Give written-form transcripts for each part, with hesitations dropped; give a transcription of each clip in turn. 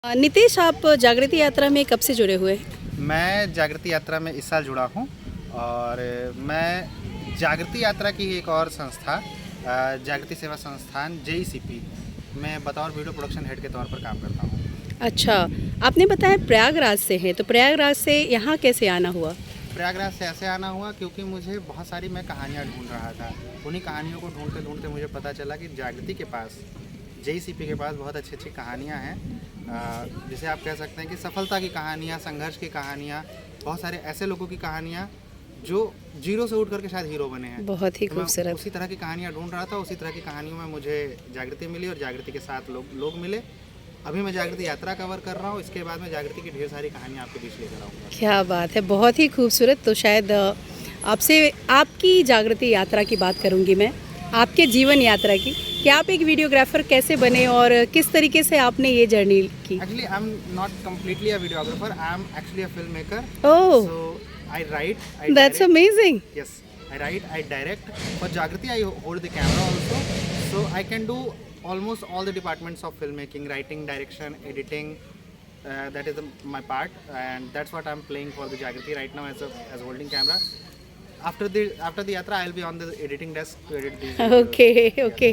नितेश, आप जागृति यात्रा में कब से जुड़े हुए हैं? मैं जागृति यात्रा में इस साल जुड़ा हूँ और मैं जागृति यात्रा की एक और संस्था जागृति सेवा संस्थान JECP में बतौर वीडियो प्रोडक्शन हेड के तौर पर काम करता हूँ। अच्छा, आपने बताया प्रयागराज से हैं, तो प्रयागराज से यहाँ कैसे आना हुआ? प्रयागराज से ऐसे आना हुआ क्योंकि मुझे बहुत सारी मैं कहानियाँ ढूंढ रहा था। उन्हीं कहानियों को ढूंढते ढूंढते मुझे पता चला कि जागृति के पास, JECP के पास बहुत अच्छी अच्छी कहानियाँ हैं, जिसे आप कह सकते हैं कि सफलता की कहानियाँ, संघर्ष की कहानियाँ, बहुत सारे ऐसे लोगों की कहानियाँ जो जीरो से उठ करके शायद हीरो बने हैं। बहुत ही तो मैं खूबसूरत। उसी तरह की कहानियाँ ढूंढ रहा था, उसी तरह की कहानियों में मुझे जागृति मिली और जागृति के साथ लोग मिले। अभी मैं जागृति यात्रा कवर कर रहा हूँ, इसके बाद मैं जागृति की ढेर सारी कहानियाँ आपके बीच लेकर आऊँगा। क्या बात है, बहुत ही खूबसूरत। तो शायद आपसे आपकी जागृति यात्रा की बात करूँगी मैं, आपके जीवन यात्रा की, कि आप एक वीडियोग्राफर कैसे बने और किस तरीके से आपने ये जर्नी की। Actually, I'm not completely a videographer. I'm actually a filmmaker. Oh. So I write. That's direct. amazing. Yes, I write. I direct. For Jagriti, I hold the camera also. So I can do almost all the departments of filmmaking: writing, direction, editing. That is my part, and that's what I'm playing for the Jagriti right now as holding camera. After the yatra, I'll be on the editing desk to edit these videos. Okay, Yeah. okay.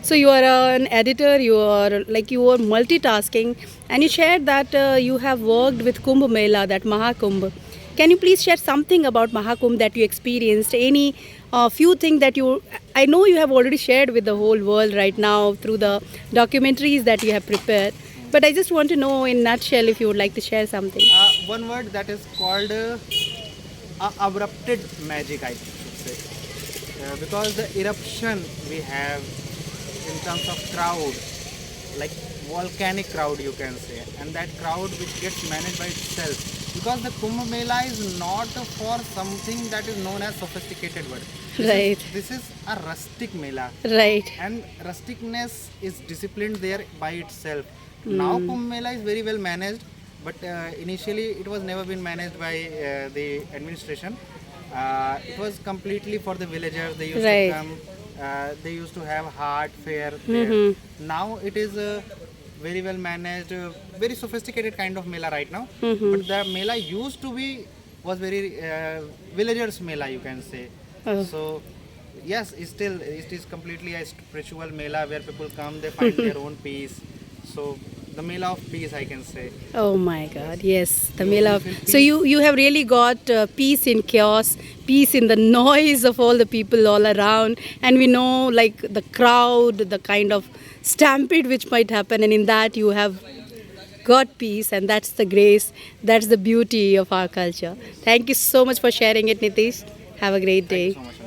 So you are an editor, you are multitasking, and you shared that you have worked with Kumbh Mela, that Mahakumbh. Can you please share something about Mahakumbh that you experienced? Any few things that I know you have already shared with the whole world right now through the documentaries that you have prepared. But I just want to know in nutshell if you would like to share something. One word that is called abrupted magic, I should say, because the eruption we have in terms of crowd, like volcanic crowd you can say, and that crowd which gets managed by itself, because the Kumbh Mela is not for something that is known as sophisticated word. Right. This is a rustic Mela. Right. And rusticness is disciplined there by itself. Now Kumbh Mela is very well managed, but initially it was never been managed by the administration. It was completely for the villagers. They used Right. to come. They used to have heart fair there. Now it is very well managed, very sophisticated kind of Mela right now. But the Mela used to be was very villagers Mela, you can say. Oh. So yes, it is completely a spiritual Mela where people come, they find their own peace. So the Mela of peace, I can say. Oh my God, yes, the Mela. feel So you have really got peace in chaos, peace in the noise of all the people all around, and we know like the crowd, the kind of stampede which might happen, and in that you have got peace, and that's the grace, that's the beauty of our culture. Thank you so much for sharing it, Nitish. Have a great Thank you day. so much.